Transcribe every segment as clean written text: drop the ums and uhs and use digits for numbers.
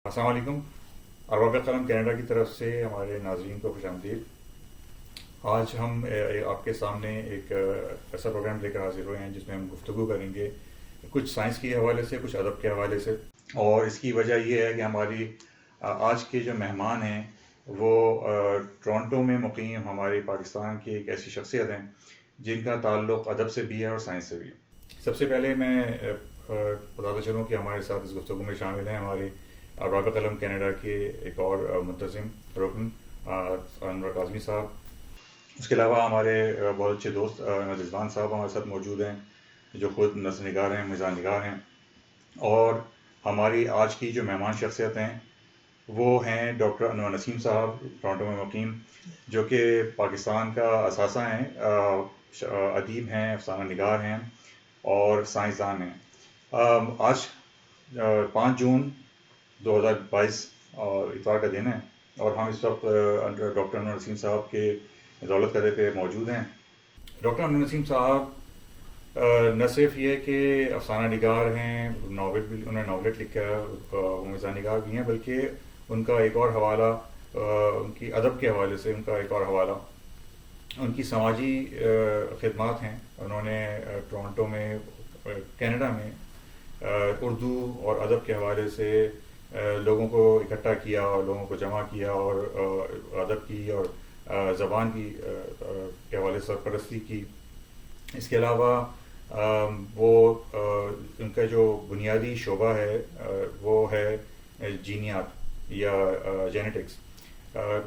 السلام علیکم۔ ارباب قلم کینیڈا کی طرف سے ہمارے ناظرین کو خوش آمدید۔ آج ہم آپ کے سامنے ایک ایسا پروگرام لے کر حاضر ہوئے ہیں جس میں ہم گفتگو کریں گے کچھ سائنس کے حوالے سے، کچھ ادب کے حوالے سے، اور اس کی وجہ یہ ہے کہ ہماری آج کے جو مہمان ہیں وہ ٹورانٹو میں مقیم ہمارے پاکستان کی ایک ایسی شخصیت ہیں جن کا تعلق ادب سے بھی ہے اور سائنس سے بھی ہے۔ سب سے پہلے میں بتاتا چلوں کہ ہمارے ساتھ اس گفتگو میں شامل ہیں ہمارے ارباب قلم کینیڈا کے ایک اور منتظم رکن انور کاظمی صاحب۔ اس کے علاوہ ہمارے بہت اچھے دوست رضوان صاحب ہمارے ساتھ موجود ہیں جو خود نثر نگار ہیں، مزاح نگار ہیں، اور ہماری آج کی جو مہمان شخصیت ہیں وہ ہیں ڈاکٹر انور نسیم صاحب، ٹورانٹو میں مقیم، جو کہ پاکستان کا اثاثہ ہیں، ادیب ہیں، افسانہ نگار ہیں اور سائنسدان ہیں۔ آج 5 جون 2022 اور اتوار کا دن ہے، اور ہم اس وقت ڈاکٹر انور نسیم صاحب کے دولت قدرے پہ موجود ہیں۔ ڈاکٹر انور نسیم صاحب نہ صرف یہ کہ افسانہ نگار ہیں، ناول بھی انہوں نے ناولٹ لکھا ہے، وہ مزاح نگار بھی ہیں، بلکہ ان کا ایک اور حوالہ ان کی ادب کے حوالے سے، ان کا ایک اور حوالہ ان کی سماجی خدمات ہیں۔ انہوں نے ٹورانٹو میں، کینیڈا میں، اردو اور ادب کے حوالے سے لوگوں کو اکٹھا کیا اور لوگوں کو جمع کیا، اور ادب کی اور زبان کی کے حوالے سے سرپرستی کی۔ اس کے علاوہ وہ ان کا جو بنیادی شعبہ ہے وہ ہے جینیات یا جینیٹکس۔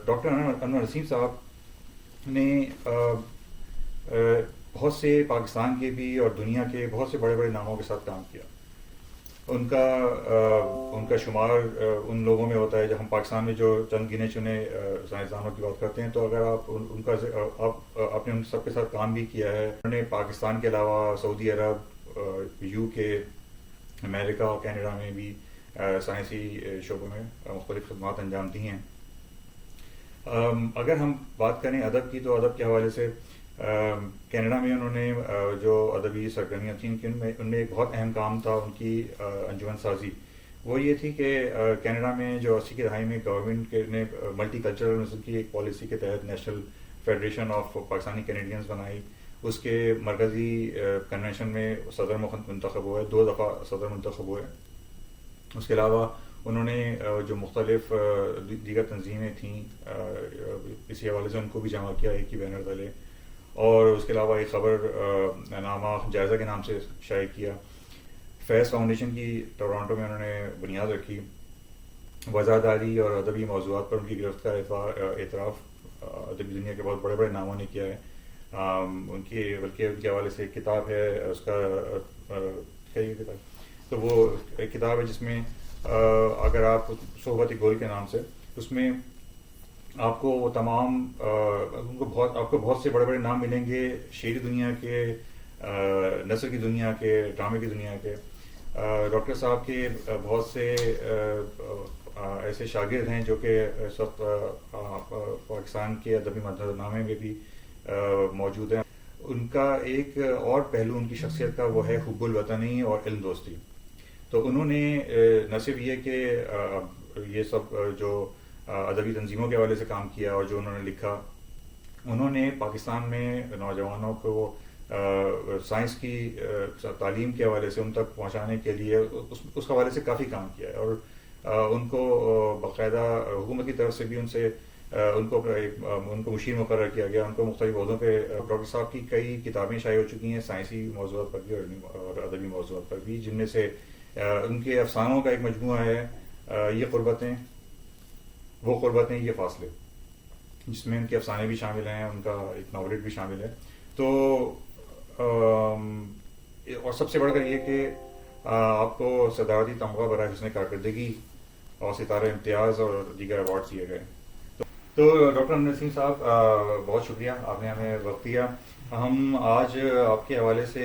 ڈاکٹر انور نسیم صاحب نے بہت سے پاکستان کے بھی اور دنیا کے بہت سے بڑے بڑے ناموں کے ساتھ کام کیا۔ ان کا شمار ان لوگوں میں ہوتا ہے، جب ہم پاکستان میں جو چند گنے چنے سائنسدانوں کی بات کرتے ہیں تو اگر آپ نے ان سب کے ساتھ کام بھی کیا ہے۔ انہوں نے پاکستان کے علاوہ سعودی عرب، یو کے، امریکہ، کینیڈا میں بھی سائنسی شعبوں میں مختلف خدمات انجام دی ہیں۔ اگر ہم بات کریں ادب کی، تو ادب کے حوالے سے کینیڈا میں انہوں نے جو ادبی سرگرمیاں تھیں ان میں ایک بہت اہم کام تھا ان کی انجمن سازی۔ وہ یہ تھی کہ کینیڈا میں جو 80 کی دہائی میں گورنمنٹ نے ملٹی کلچرلزم کی ایک پالیسی کے تحت national federation of Pakistani Canadians بنائی۔ اس کے مرکزی کنونشن میں صدر منتخب ہوئے، 2 دفعہ صدر منتخب ہوئے۔ اس کے علاوہ انہوں نے جو مختلف دیگر تنظیمیں تھیں اسی حوالے سے ان کو بھی جمع کیا ایک ہی بینر تلے، اور اس کے علاوہ ایک خبر نامہ جائزہ کے نام سے شائع کیا۔ فیض فاؤنڈیشن کی ٹورانٹو میں انہوں نے بنیاد رکھی۔ وزاداری اور ادبی موضوعات پر ان کی گرفت کا اعتراف ادبی دنیا کے بہت بڑے بڑے ناموں نے کیا ہے۔ بلکہ ان کے حوالے سے ایک کتاب ہے، اس کا کتاب تو وہ ایک کتاب ہے جس میں اگر آپ صحبت گول کے نام سے، اس میں آپ کو وہ تمام آپ کو بہت سے بڑے بڑے نام ملیں گے شعری دنیا کے، نثر کی دنیا کے، ڈرامے کی دنیا کے۔ ڈاکٹر صاحب کے بہت سے ایسے شاگرد ہیں جو کہ اس وقت پاکستان کے ادبی منظرنامے میں بھی موجود ہیں۔ ان کا ایک اور پہلو ان کی شخصیت کا وہ ہے حب الوطنی اور علم دوستی۔ تو انہوں نے نہ صرف یہ کہ یہ سب جو ادبی تنظیموں کے حوالے سے کام کیا اور جو انہوں نے لکھا، انہوں نے پاکستان میں نوجوانوں کو سائنس کی تعلیم کے حوالے سے ان تک پہنچانے کے لیے اس حوالے سے کافی کام کیا ہے، اور ان کو باقاعدہ حکومت کی طرف سے بھی ان کو مشیر مقرر کیا گیا۔ ان کو مختلف عہدوں پہ ڈاکٹر صاحب کی کئی کتابیں شائع ہو چکی ہیں سائنسی موضوعات پر بھی اور ادبی موضوعات پر بھی، جن میں سے ان کے افسانوں کا ایک مجموعہ ہے یہ قربتیں، وہ قربتیں، یہ فاصلے، جس میں ان کے افسانے بھی شامل ہیں، ان کا ایک ناولٹ بھی شامل ہے۔ تو اور سب سے بڑھ کر یہ کہ آپ کو صدارتی تمغہ برائے حسن کارکردگی اور ستارہ امتیاز اور دیگر ایوارڈ دیے گئے۔ تو ڈاکٹر نسیم صاحب بہت شکریہ، آپ نے ہمیں وقت دیا۔ ہم آج آپ کے حوالے سے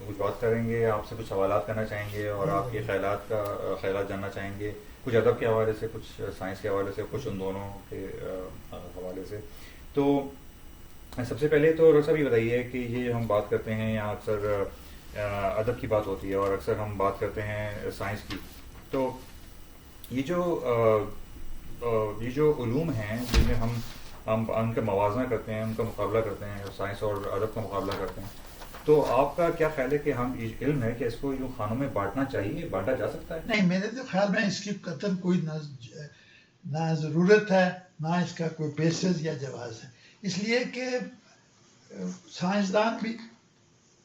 کچھ بات کریں گے، آپ سے کچھ سوالات کرنا چاہیں گے اور آپ کے خیالات جاننا چاہیں گے، کچھ ادب کے حوالے سے، کچھ سائنس کے حوالے سے، کچھ ان دونوں کے حوالے سے۔ تو سب سے پہلے تو ڈاکٹر صاحب یہ بتائیے کہ یہ ہم بات کرتے ہیں یہاں اکثر ادب کی بات ہوتی ہے اور اکثر ہم بات کرتے ہیں سائنس کی، تو یہ جو علوم ہیں جن میں ہم ان کا موازنہ کرتے ہیں، ان کا مقابلہ کرتے ہیں، سائنس اور ادب کا مقابلہ کرتے ہیں، تو آپ کا کیا خیال ہے کہ ہم علم ہے کہ اس کو خانوں میں بانٹنا چاہیے، بانٹا جا سکتا ہے؟ نہیں، میرے تو خیال میں اس کی قطعاً کوئی نہ ضرورت ہے، نہ اس کا کوئی بیسس یا جواز ہے، اس لیے کہ سائنسدان بھی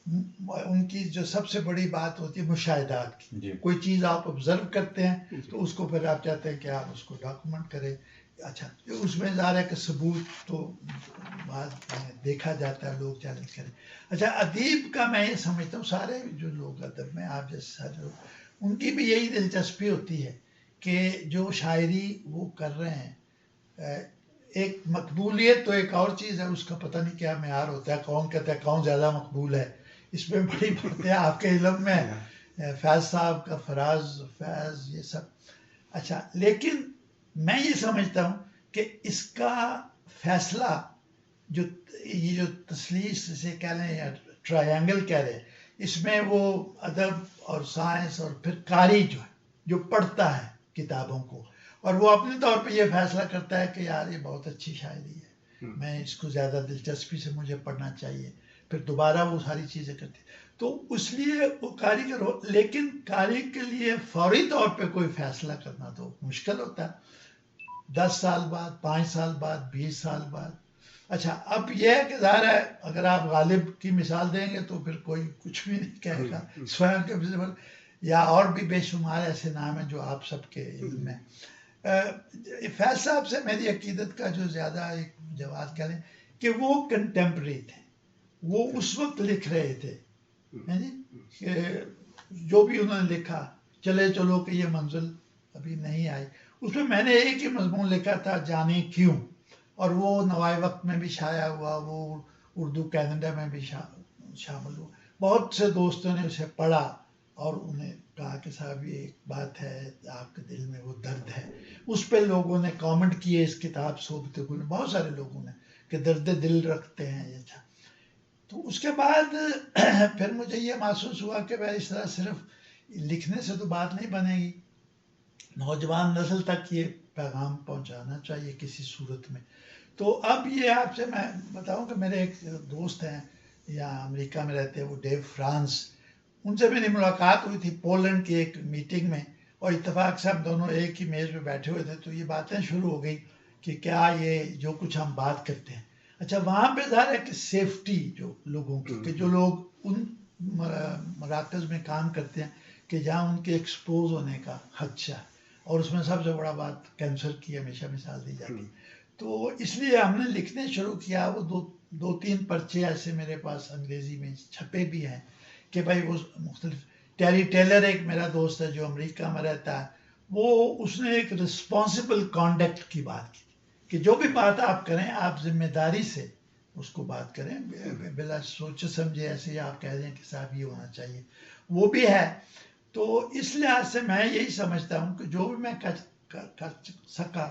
ان کی جو سب سے بڑی بات ہوتی ہے مشاہدات کی. جی. کوئی چیز آپ آبزرو کرتے ہیں تو اس کو پھر آپ چاہتے ہیں کہ آپ اس کو ڈاکومنٹ کریں. اچھا، اس میں ظاہر ہے کہ ثبوت تو بعد دیکھا جاتا ہے، لوگ چیلنج کریں. اچھا، ادیب کا میں یہ سمجھتا ہوں سارے جو لوگ ادب میں آپ جیسے سارے لوگ، ان کی بھی یہی دلچسپی ہوتی ہے کہ جو شاعری وہ کر رہے ہیں، ایک مقبولیت تو ایک اور چیز ہے، اس کا پتہ نہیں کیا معیار ہوتا ہے، کون کہتا ہے کون زیادہ مقبول ہے، اس میں بڑی باتیں آپ کے علم میں، فیض صاحب کا فراز فیض یہ سب. اچھا، لیکن میں یہ سمجھتا ہوں کہ اس کا فیصلہ یہ جو تثلیث سے کہہ لیں یا ٹرائنگل کہہ رہے ہیں، اس میں وہ ادب اور سائنس اور پھر قاری جو ہے، جو پڑھتا ہے کتابوں کو اور وہ اپنے طور پہ یہ فیصلہ کرتا ہے کہ یار یہ بہت اچھی شاعری ہے، میں اس کو زیادہ دلچسپی سے مجھے پڑھنا چاہیے، پھر دوبارہ وہ ساری چیزیں کرتی. تو اس لیے وہ کاریگر ہو، لیکن کاری کے لیے فوری طور پہ کوئی فیصلہ کرنا تو مشکل ہوتا ہے، 10 سال بعد، 5 سال بعد، 20 سال بعد. اچھا، اب یہ ہے کہ ظاہر ہے اگر آپ غالب کی مثال دیں گے تو پھر کوئی کچھ بھی نہیں کہے گا، سوئم کے پرنسپل یا اور بھی بے شمار ایسے نام ہیں جو آپ سب کے علم میں. فیض صاحب سے میری عقیدت کا جو زیادہ ایک جواز کہہ لیں کہ وہ کنٹمپریری تھے، وہ اس وقت لکھ رہے تھے کہ جو بھی انہوں نے لکھا، چلے چلو کہ یہ منزل ابھی نہیں آئی، اس میں نے ایک ہی مضمون لکھا تھا، جانے کیوں، اور وہ نوائے وقت میں بھی شائع ہوا، وہ اردو کینیڈا میں بھی شامل ہوا. بہت سے دوستوں نے اسے پڑھا اور انہیں کہا کہ صاحب یہ ایک بات ہے، آپ کے دل میں وہ درد ہے. اس پہ لوگوں نے کامنٹ کیے اس کتاب صحبت گل، بہت سارے لوگوں نے، کہ درد دل رکھتے ہیں یہ. اچھا، تو اس کے بعد پھر مجھے یہ محسوس ہوا کہ میں اس طرح صرف لکھنے سے تو بات نہیں بنے گی، نوجوان نسل تک یہ پیغام پہنچانا چاہیے کسی صورت میں. تو اب یہ آپ سے میں بتاؤں کہ میرے ایک دوست ہیں یا امریکہ میں رہتے ہیں، وہ ڈیو فرانس، ان سے میری ملاقات ہوئی تھی پولینڈ کی ایک میٹنگ میں، اور اتفاق سے ہم دونوں ایک ہی میز پہ بیٹھے ہوئے تھے، تو یہ باتیں شروع ہو گئی کہ کیا یہ جو کچھ ہم بات کرتے ہیں. اچھا، وہاں پہ ظاہر ہے کہ سیفٹی جو لوگوں کی، کہ جو لوگ ان مراکز میں کام کرتے ہیں کہ جہاں ان کے ایکسپوز ہونے کا خدشہ ہے، اور اس میں سب سے بڑا بات کینسر کی ہمیشہ مثال دی جاتی ہے. تو اس لیے ہم نے لکھنے شروع کیا. وہ دو تین پرچے ایسے میرے پاس انگریزی میں چھپے بھی ہیں کہ بھائی وہ مختلف. ٹیری ٹیلر ایک میرا دوست ہے جو امریکہ میں رہتا ہے، وہ اس نے ایک رسپانسبل کانڈکٹ کی بات کی کہ جو بھی بات آپ کریں آپ ذمہ داری سے اس کو بات کریں، بلا سوچے سمجھے ایسے آپ کہہ دیں کہ صاحب یہ ہونا چاہیے، وہ بھی ہے. تو اس لحاظ سے میں یہی سمجھتا ہوں کہ جو بھی میں کر سکا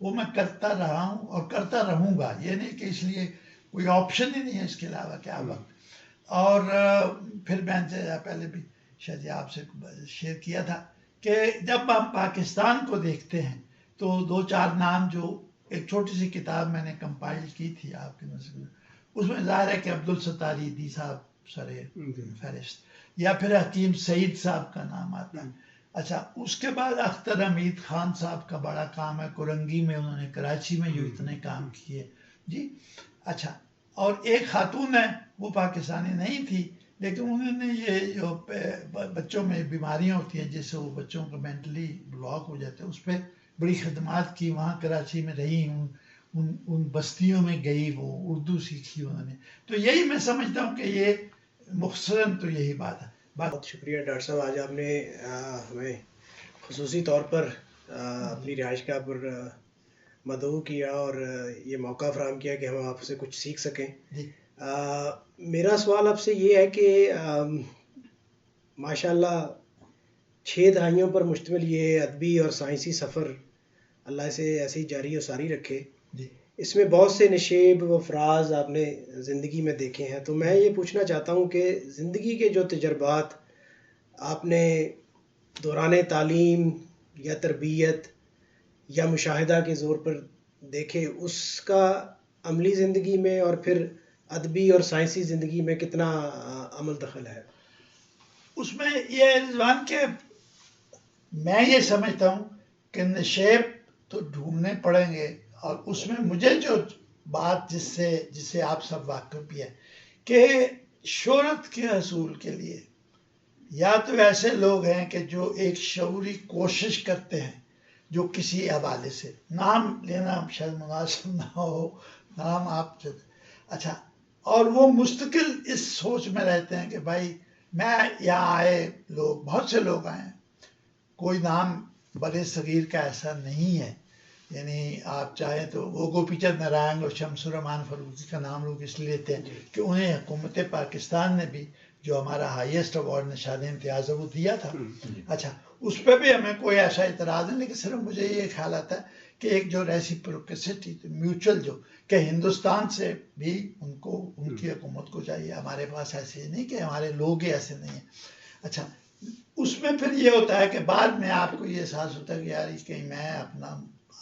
وہ میں کرتا رہا ہوں اور کرتا رہوں گا. یہ نہیں کہ اس لیے کوئی آپشن ہی نہیں ہے اس کے علاوہ کیا وقت. اور پھر میں نے پہلے بھی شاید آپ سے شیئر کیا تھا کہ جب ہم پاکستان کو دیکھتے ہیں تو 2-4 نام جو ایک چھوٹی سی کتاب میں نے کمپائل کی تھی آپ کے نظر میں، اس میں ظاہر ہے کہ عبدالستاری دی صاحب سر فہرست، یا پھر حکیم سعید صاحب کا نام آتا ہے. اچھا، اس کے بعد اختر حمید خان صاحب کا بڑا کام ہے، کرنگی میں انہوں نے کراچی میں جو اتنے کام کیے جی. اچھا، اور ایک خاتون ہے، وہ پاکستانی نہیں تھی لیکن انہوں نے یہ جو بچوں میں بیماریاں ہوتی ہیں جس سے وہ بچوں کو مینٹلی بلاک ہو جاتے ہیں، اس پہ بڑی خدمات کی، وہاں کراچی میں رہی، ان بستیوں میں گئی، وہ اردو سیکھی انہوں نے. تو یہی میں سمجھتا ہوں کہ یہ مختصراً تو یہی بات ہے. بہت شکریہ ڈاکٹر صاحب، آج آپ نے ہمیں خصوصی طور پر اپنی رہائش گاہ پر مدعو کیا اور یہ موقع فراہم کیا کہ ہم آپ سے کچھ سیکھ سکیں. میرا سوال آپ سے یہ ہے کہ ماشاء اللہ 6 دہائیوں پر مشتمل یہ ادبی اور سائنسی سفر اللہ سے ایسے ہی جاری و ساری رکھے. اس میں بہت سے نشیب و فراز آپ نے زندگی میں دیکھے ہیں. تو میں یہ پوچھنا چاہتا ہوں کہ زندگی کے جو تجربات آپ نے دوران تعلیم، یا تربیت یا مشاہدہ کے زور پر دیکھے، اس کا عملی زندگی میں اور پھر ادبی اور سائنسی زندگی میں کتنا عمل دخل ہے؟ اس میں یہ ہے رضوان کہ میں یہ سمجھتا ہوں کہ نشیب تو ڈھونڈنے پڑیں گے، اور اس میں مجھے جو بات جسے آپ سب واقف بھی ہے کہ شہرت کے حصول کے لیے یا تو ایسے لوگ ہیں کہ جو ایک شعوری کوشش کرتے ہیں، جو کسی حوالے سے نام لینا شاید مناسب نہ ہو، نام آپ اچھا، اور وہ مستقل اس سوچ میں رہتے ہیں کہ بھائی میں یہاں آئے لوگ، بہت سے لوگ آئے ہیں، کوئی نام بڑے صغیر کا ایسا نہیں ہے، یعنی آپ چاہیں تو وہ گوپی چند نارائن اور شمس الرحمان فروزی کا نام لوگ اس لیے لیتے ہیں کہ انہیں حکومت پاکستان نے بھی جو ہمارا ہائیسٹ ایوارڈ نشان امتیاز ہے وہ دیا تھا. اچھا، اس پہ بھی ہمیں کوئی ایسا اعتراض نہیں، لیکن صرف مجھے یہ خیال آتا ہے کہ ایک جو ریسیپروکسٹی میوچل جو کہ ہندوستان سے بھی ان کو ان کی حکومت کو چاہیے، ہمارے پاس ایسے نہیں کہ ہمارے لوگ ہی ایسے نہیں ہیں. اچھا، اس میں پھر یہ ہوتا ہے کہ بعد میں آپ کو یہ احساس ہوتا ہے کہ یار کہیں میں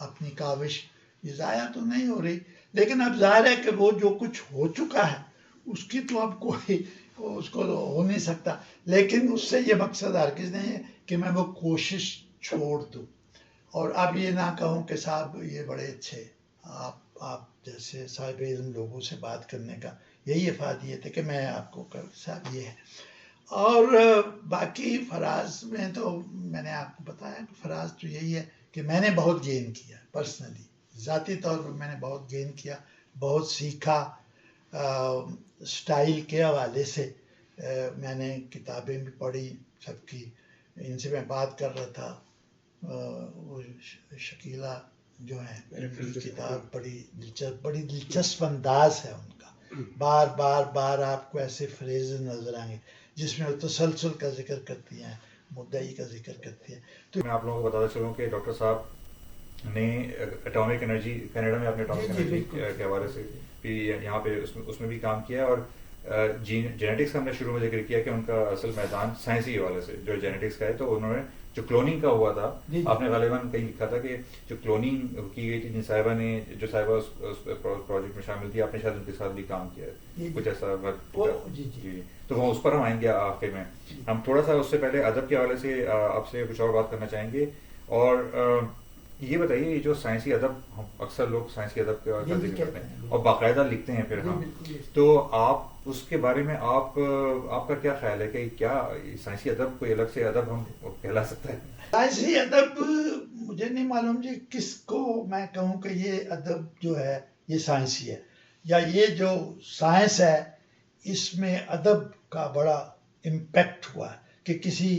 اپنی کاوش یہ ضائع تو نہیں ہو رہی، لیکن اب ظاہر ہے کہ وہ جو کچھ ہو چکا ہے اس کی تو اب کوئی اس کو تو ہو نہیں سکتا، لیکن اس سے یہ مقصد ہرگز نہیں ہے کہ میں وہ کوشش چھوڑ دوں. اور اب یہ نہ کہوں کہ صاحب یہ بڑے اچھے آپ جیسے صاحب علم لوگوں سے بات کرنے کا یہی افادیت ہے کہ میں آپ کو صاحب یہ ہے. اور باقی فراز میں تو میں نے آپ کو بتایا کہ فراز تو یہی ہے کہ میں نے بہت گین کیا پرسنلی، ذاتی طور پر میں نے بہت گین کیا، بہت سیکھا. سٹائل کے حوالے سے میں نے کتابیں بھی پڑھی سب کی، ان سے میں بات کر رہا تھا، وہ شکیلہ جو ہیں ان کی کتاب بڑی دلچسپ انداز ہے ان کا، بار آپ کو ایسے فریز نظر آئیں گے جس میں وہ تسلسل کا ذکر کرتی ہیں، مدعی کا ذکر کرتی ہیں. تو میں آپ لوگوں کو بتاتا چلوں کہ ڈاکٹر صاحب نے اٹامک انرجی کینیڈا میں اپنے اٹامک انرجی کے حوالے سے بھی یہاں پہ اس میں بھی کام کیا، اور جینیٹکس کا ہم نے شروع میں ذکر کیا کہ ان کا اصل میدان سائنسی حوالے سے جو جینیٹکس کا ہے، تو انہوں نے جو کلوننگ کا ہوا تھا، آپ نے غالباً کہیں لکھا تھا کہ جو کلوننگ کی گئی تھی جن صاحبہ نے جو صاحبہ اس پروجیکٹ میں شامل تھی، آپ نے شاید ان کے ساتھ بھی کام کیا ہے کچھ ایسا جی، تو وہ اس پر ہم آئیں گے آخر میں. ہم تھوڑا سا اس سے پہلے ادب کے حوالے سے آپ سے کچھ اور بات کرنا چاہیں گے. اور یہ بتائیے، یہ جو سائنسی ادب، ہم اکثر لوگ سائنسی ادب کا ذکر کرتے ہیں اور باقاعدہ لکھتے ہیں پھر ہم، تو آپ اس کے بارے میں آپ کا کیا خیال ہے کہ کیا سائنسی ادب کوئی الگ سے ادب ہم کہلا سکتا ہے؟ سائنسی ادب مجھے نہیں معلوم جی کس کو میں کہوں کہ یہ ادب جو ہے یہ سائنسی ہے، یا یہ جو سائنس ہے اس میں ادب کا بڑا امپیکٹ ہوا ہے کہ کسی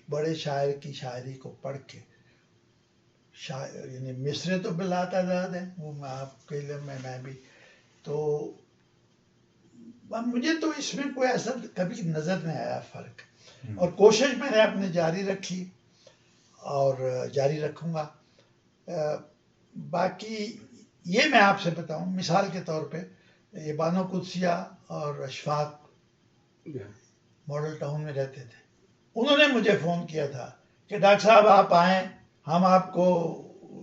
بڑے شاعر کی شاعری کو پڑھ کے یعنی مصرے تو بلا تعداد ہیں، وہ آپ کے علم میں بھی، تو مجھے تو اس میں کوئی ایسا کبھی نظر نہیں آیا فرق. اور کوشش میں نے اپنے جاری رکھی اور جاری رکھوں گا. باقی یہ میں آپ سے بتاؤں مثال کے طور پہ یہ بانو قدسیہ اور اشفاق ماڈل ٹاؤن میں رہتے تھے، انہوں نے مجھے فون کیا تھا کہ ڈاکٹر صاحب آپ آئیں، ہم آپ کو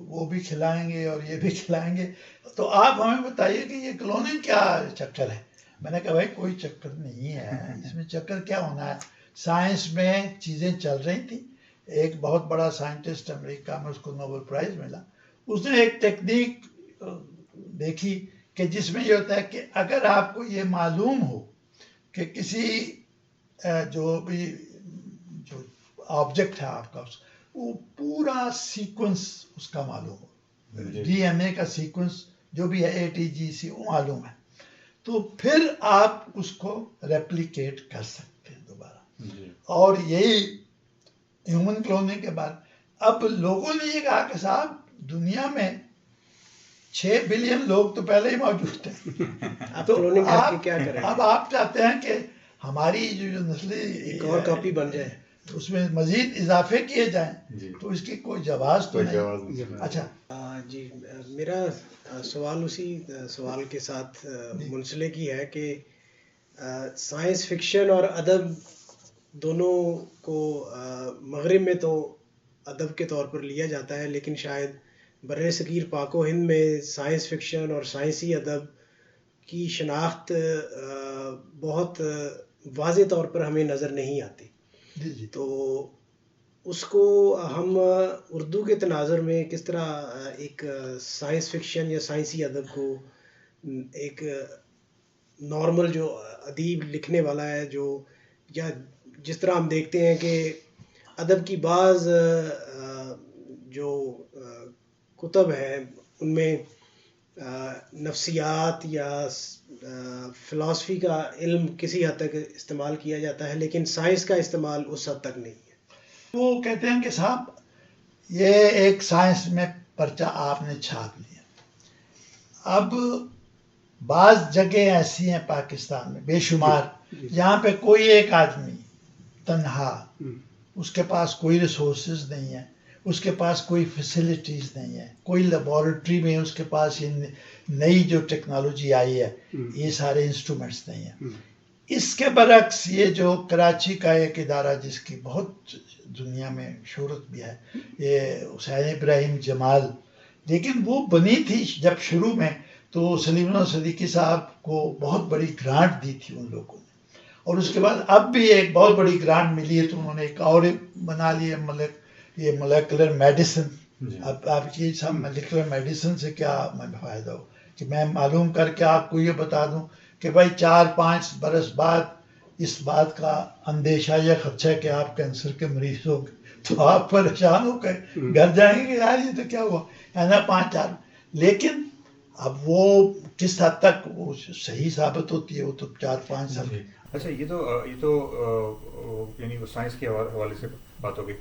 وہ بھی کھلائیں گے اور یہ بھی کھلائیں گے، تو آپ ہمیں بتائیے کہ یہ کلوننگ کیا چکر ہے. میں نے کہا بھائی کوئی چکر نہیں ہے، اس میں چکر کیا ہونا ہے، سائنس میں چیزیں چل رہی تھیں. ایک بہت بڑا سائنٹسٹ امریکہ میں، اس کو نوبل پرائز ملا، اس نے ایک ٹیکنیک دیکھی کہ جس میں یہ ہوتا ہے کہ اگر آپ کو یہ معلوم ہو کہ کسی جو بھی جو آبجیکٹ ہے آپ کا وہ پورا سیکوینس اس کا معلوم ہو، ڈی این اے کا سیکوینس جو بھی ہے ATGC وہ معلوم ہے، تو پھر آپ اس کو ریپلیکیٹ کر سکتے ہیں دوبارہ. اور یہی ہیومن کلوننگ کے بعد اب لوگوں نے یہ کہا کہ صاحب دنیا میں 6 بلین لوگ تو پہلے ہی موجود ہیں، تو اب آپ چاہتے ہیں کہ ہماری جو نسلی ایک اور کاپی بن جائے، اس میں مزید اضافے کیے جائیں، تو اس کی کوئی جواز تو نہیں. اچھا جی، میرا سوال اسی سوال کے ساتھ منسلک ہی ہے کہ سائنس فکشن اور ادب دونوں کو مغرب میں تو ادب کے طور پر لیا جاتا ہے، لیکن شاید بر صغیر پاک و ہند میں سائنس فکشن اور سائنسی ادب کی شناخت بہت واضح طور پر ہمیں نظر نہیں آتی. جی جی. تو اس کو ہم اردو کے تناظر میں کس طرح ایک سائنس فکشن یا سائنسی ادب کو ایک نارمل جو ادیب لکھنے والا ہے، جو یا جس طرح ہم دیکھتے ہیں کہ ادب کی بعض جو کتب ہیں ان میں نفسیات یا فلاسفی کا علم کسی حد تک استعمال کیا جاتا ہے، لیکن سائنس کا استعمال اس حد تک نہیں ہے. وہ کہتے ہیں کہ صاحب یہ ایک سائنس میں پرچہ آپ نے چھاپ لیا. اب بعض جگہیں ایسی ہیں پاکستان میں بے شمار جہاں پہ کوئی ایک آدمی تنہا، اس کے پاس کوئی ریسورسز نہیں ہے، اس کے پاس کوئی فیسلٹیز نہیں ہے، کوئی لیبارٹری میں اس کے پاس یہ نئی جو ٹیکنالوجی آئی ہے یہ سارے انسٹرومنٹس نہیں ہیں. اس کے برعکس یہ جو کراچی کا ایک ادارہ جس کی بہت دنیا میں شہرت بھی ہے، یہ حسین ابراہیم جمال، لیکن وہ بنی تھی جب شروع میں تو سلیم اللہ صدیقی صاحب کو بہت بڑی گرانٹ دی تھی ان لوگوں نے، اور اس کے بعد اب بھی ایک بہت بڑی گرانٹ ملی ہے تو انہوں نے ایک اور بنا لی ہے یہ مولیکولر میڈیسن. اب آپ یہ سب مولیکولر میڈیسن سے کیا فائدہ ہو کہ میں معلوم کر کے آپ کو یہ بتا دوں کہ بھائی 4-5 برس بعد اس بات کا اندیشہ یا خدشہ ہے کہ آپ کینسر کے مریض ہو گئے تو آپ پریشان ہو گئے گھر جائیں گے کہ یار یہ تو کیا ہوا ہے نا 5-4. لیکن اب وہ کس حد تک وہ صحیح ثابت ہوتی ہے وہ تو 4-5 سال. اچھا یہ تو یعنی سائنس کے حوالے سے بات ہو گئی.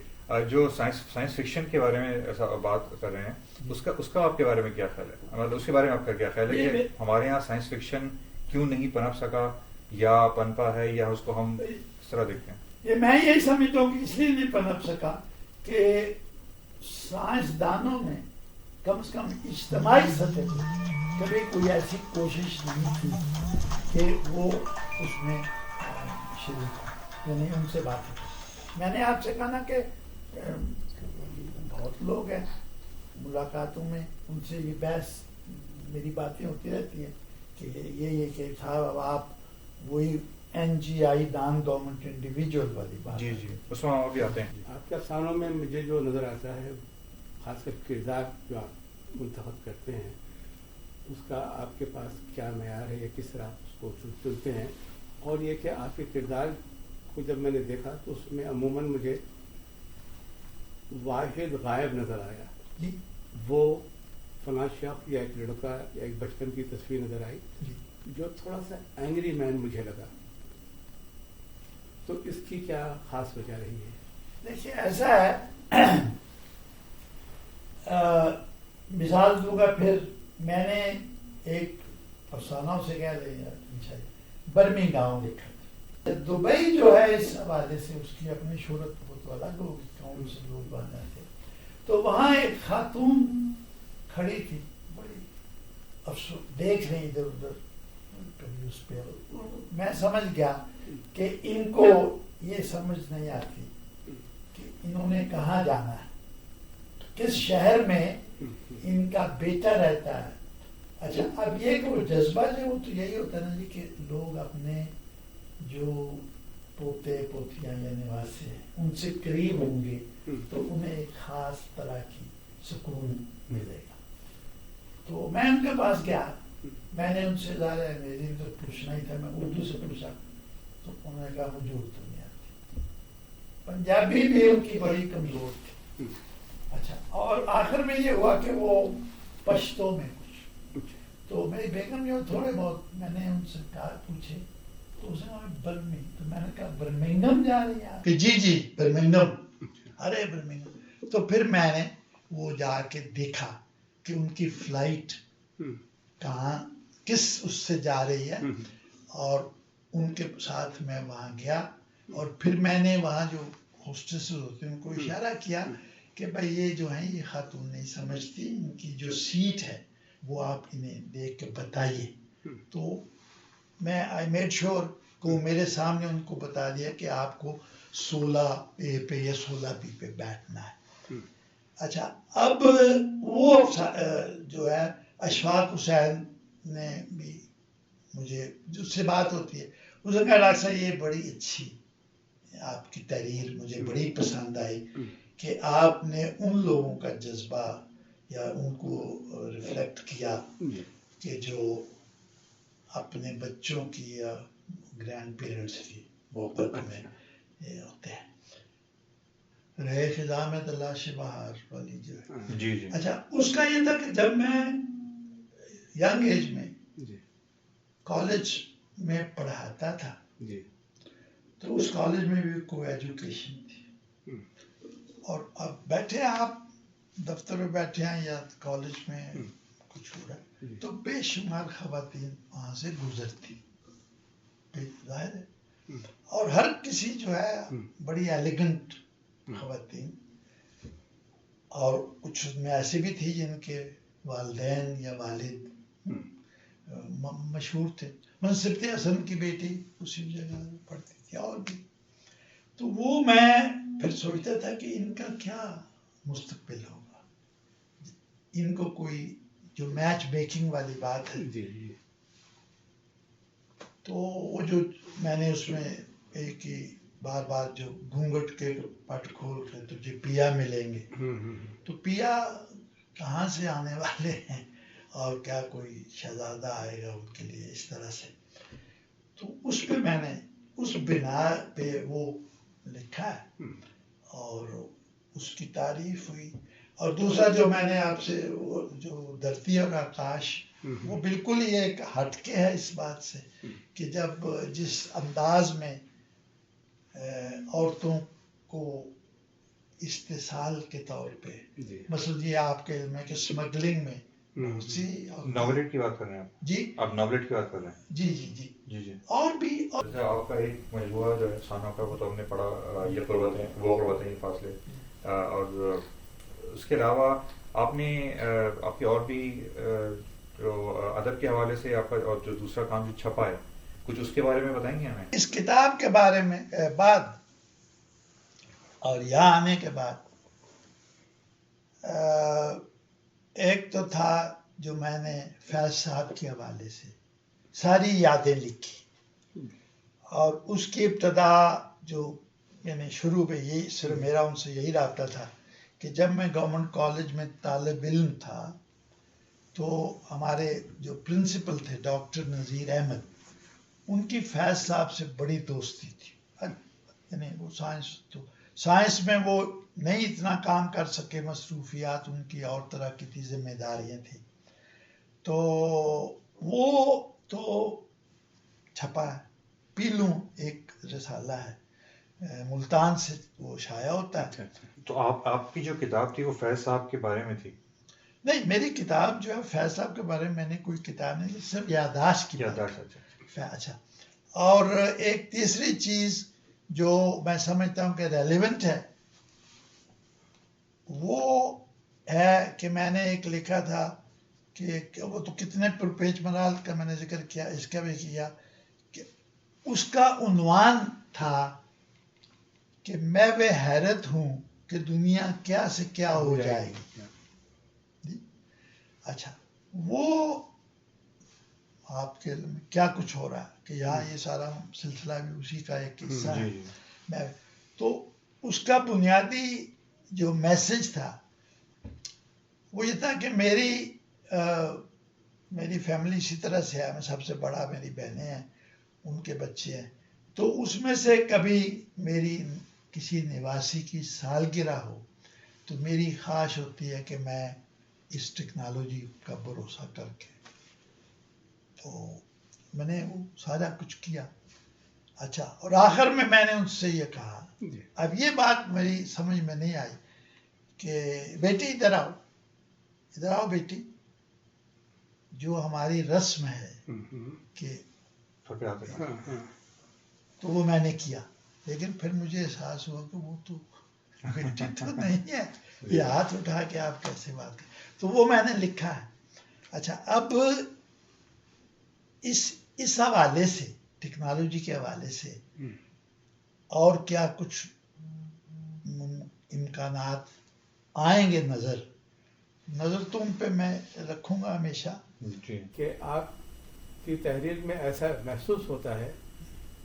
جو سائنس فکشن کے بارے میں ایسا بات کر رہے ہیں اس کا آپ کے بارے میں کیا خیال ہے؟ مطلب اس کے بارے میں آپ کا کیا خیال ہے کہ ہمارے یہاں سائنس فکشن کیوں نہیں پنپ سکا یا پنپا ہے یا اس کو ہم کس طرح دیکھتے ہیں؟ یہ میں یہی سمجھتا ہوں کہ اس لیے نہیں پنپ سکا کہ سائنسدانوں نے کم از کم اجتماعی سطح پر کبھی کوئی ایسی کوشش نہیں کی کہ وہ اس میں شریک یعنی ان سے بات کی. میں نے آپ سے کہا نا کہ بہت لوگ ہیں ملاقاتوں میں ان سے یہ بحث میری باتیں ہوتی رہتی ہیں کہ یہ کہ صاحب آپ وہی NGI نان گورنمنٹ انڈیویجول والی بات. جی اس میں اور بھی آتے ہیں. آپ کے افسانوں میں مجھے جو نظر آتا ہے خاص کر کردار جو آپ منتخب کرتے ہیں اس کا آپ کے پاس کیا معیار ہے یا کس طرح آپ اس کو چنتے ہیں، اور یہ کہ آپ کے کردار کو جب میں نے دیکھا تو اس میں عموماً مجھے واحد غائب نظر آیا. وہ فلاں شخص یا ایک لڑکا یا ایک بچپن کی تصویر نظر آئی جو تھوڑا سا اینگری مین مجھے لگا. تو اس کی کیا خاص وجہ رہی ہے؟ دیکھیے ایسا ہے، مثال دوں گا پھر میں نے ایک افسانہ سے کہہ رہے برمنگھام لکھا. دبئی جو ہے اس حوالے سے اس کی اپنی شہرت بہت الگ ہوگی، کون سے لوگ باندھے تھے. تو وہاں ایک خاتون کھڑی تھی بڑی افسوس دیکھ رہی ادھر ادھر کبھی اس پہ. میں سمجھ گیا کہ ان کو یہ سمجھ نہیں آتی کہ انہوں نے کہاں جانا ہے، کس شہر میں ان کا بیٹا رہتا ہے. اچھا اب یہ کہ وہ جذبہ جو وہ تو یہی ہوتا ہے نا جی کہ لوگ اپنے جو پوتے پوتیاں یا نواسے ہیں ان سے قریب ہوں گے تو انہیں ایک خاص طرح کی سکون ملے گا. تو میں ان کے پاس گیا، میں نے ان سے ظاہر ہے میری تو پوچھنا ہی تھا، میں اردو سے پوچھا تو انہوں نے کہا مجھے اردو نہیں آتی. پنجابی بھی ان کی بڑی کمزور تھی. اچھا اور آخر میں یہ ہوا کہ وہ پشتو میں کچھ، تو میری بیگم جو تھوڑے بہت میں نے ان سے کہا پوچھے تو اس نے تو میں نے کہا برمنگھم جا رہی ہے کہ جی برمنگھم. ارے برمنگھم. تو پھر میں نے وہ جا کے دیکھا کہ ان کی فلائٹ کہاں کس اس سے جا رہی ہے، اور ان کے ساتھ میں وہاں گیا اور پھر میں نے وہاں جو ہوسٹس ہوتے ہیں ان کو اشارہ کیا کہ بھائی یہ جو ہیں یہ خاتون نہیں سمجھتی، ان کی جو سیٹ ہے وہ آپ انہیں دیکھ کے بتائیے. تو میں آئی میڈ شیور کہ میرے سامنے ان کو بتا دیا کہ آپ کو 16A پہ یا 16B پہ بیٹھنا ہے. اچھا اب وہ جو ہے اشفاق حسین نے بھی مجھے جس سے بات ہوتی ہے اس نے کہا ڈاکٹر صاحب یہ بڑی اچھی آپ کی تحریر مجھے بڑی پسند آئی کہ آپ نے ان لوگوں کا جذبہ یا ان کو ریفلیکٹ کیا کہ جو اپنے بچوں کی یا گرینڈ پیرنٹس کی محبت میں یہ ہوتے ہیں. رہے خزاں میں تلاش بہار والی جو ہے. جی جی. اچھا اس کا یہ تھا کہ جب میں ینگ ایج میں کالج میں پڑھاتا تھا تو اس کالج میں بھی کوئی ایجوکیشن تھی اور اب بیٹھے آپ دفتر میں بیٹھے ہیں یا کالج میں کچھ ہو رہا ہے تو بے شمار خواتین وہاں سے گزرتی ظاہر ہے اور ہر کسی جو ہے بڑی ایلیگنٹ خواتین اور کچھ میں ایسے بھی تھی جن کے والدین یا والد مشہور تھے. منصبت حسن کی بیٹی اسی جگہ پڑھتی تھی اور بھی. تو وہ میں پھر سوچتا تھا کہ ان کا کیا مستقبل ہوگا, ان کو کوئی جو میچ میکنگ والی بات ہے تو وہ جو میں نے اس میں ایک ہی بار بار جو گھونگھٹ کے پٹ کھول کے تجھے پیا ملیں گے تو پیا کہاں سے آنے والے ہیں اور کیا کوئی شہزادہ آئے گا ان کے لیے اس طرح سے. تو اس پہ میں نے اس بنا پہ وہ لکھا ہے اور اس کی تعریف ہوئی. اور دوسرا جو میں نے آپ سے جو دھرتی اور آکاش وہ بالکل ہی ایک ہٹ کے ہے اس بات سے کہ جب جس انداز میں عورتوں کو استحصال کے طور پہ مثلا یہ آپ کے علم ہے کہ اسمگلنگ میں ناولٹ کی بات کر رہے ہیں آپ؟ جی آپ ناولٹ کی بات کر رہے ہیں؟ جی جی جی جی جی. اور بھی آپ کا ایک مجموعہ جو ہے افسانوں کا وہ تو ہم نے پڑھا یہ قربتیں وہ قربتیں فاصلے اور اس کے علاوہ آپ نے آپ کی اور بھی جو ادب کے حوالے سے آپ کا اور جو دوسرا کام جو چھپا ہے کچھ اس کے بارے میں بتائیں گے ہمیں؟ اس کتاب کے بارے میں بعد اور یہاں آنے کے بعد ایک تو تھا جو میں نے فیض صاحب کے حوالے سے ساری یادیں لکھی اور اس کی ابتدا جو یعنی شروع پہ یہی صرف میرا ان سے یہی رابطہ تھا کہ جب میں گورنمنٹ کالج میں طالب علم تھا تو ہمارے جو پرنسپل تھے ڈاکٹر نذیر احمد ان کی فیض صاحب سے بڑی دوستی تھی. یعنی وہ سائنس میں وہ نہیں اتنا کام کر سکے, مصروفیات ان کی اور طرح کی تھی, ذمہ داریاں تھیں. تو وہ تو چھپا ہے. پیلوں ایک رسالہ ہے ملتان سے وہ شائع ہوتا ہے. تو آپ کی جو کتاب تھی وہ فیض صاحب کے بارے میں تھی؟ نہیں, میری کتاب جو ہے فیض صاحب کے بارے میں میں نے کوئی کتاب نہیں, صرف یادداشت کی. اچھا. اور ایک تیسری چیز جو میں سمجھتا ہوں کہ ریلیونٹ ہے وہ ہے کہ میں نے ایک لکھا تھا کہ وہ تو کتنے پرپیج مرال کا میں نے ذکر کیا, اس کا بھی کیا کہ اس کا عنوان تھا کہ میں وہ حیرت ہوں کہ دنیا کیا سے کیا ہو جائے گی. اچھا, وہ آپ کے کیا کچھ ہو رہا ہے کہ یہاں یہ سارا سلسلہ بھی اسی کا ایک حصہ ہے. تو اس کا بنیادی جو میسج تھا وہ یہ تھا کہ میری فیملی اسی طرح سے ہے, میں سب سے بڑا, میری بہنیں ہیں, ان کے بچے ہیں, تو اس میں سے کبھی میری کسی نواسی کی سالگرہ ہو تو میری خواہش ہوتی ہے کہ میں اس ٹیکنالوجی کا بھروسہ کر کے تو میں نے وہ سارا کچھ کیا. اچھا, اور آخر میں نے ان سے یہ کہا, اب یہ بات میری سمجھ میں نہیں آئی کہ بیٹی ادھر آؤ بیٹی, جو ہماری رسم ہے کہ تو وہ میں نے کیا, لیکن پھر مجھے احساس ہوا کہ وہ تو بیٹی تو نہیں ہے, یہ ہاتھ اٹھا کے آپ کیسے بات کریں, تو وہ میں نے لکھا ہے. اچھا, اب اس حوالے سے ٹیکنالوجی کے حوالے سے اور کیا کچھ امکانات آئیں گے نظر تو ان پہ میں رکھوں گا ہمیشہ. جی کہ آپ کی تحریر میں ایسا محسوس ہوتا ہے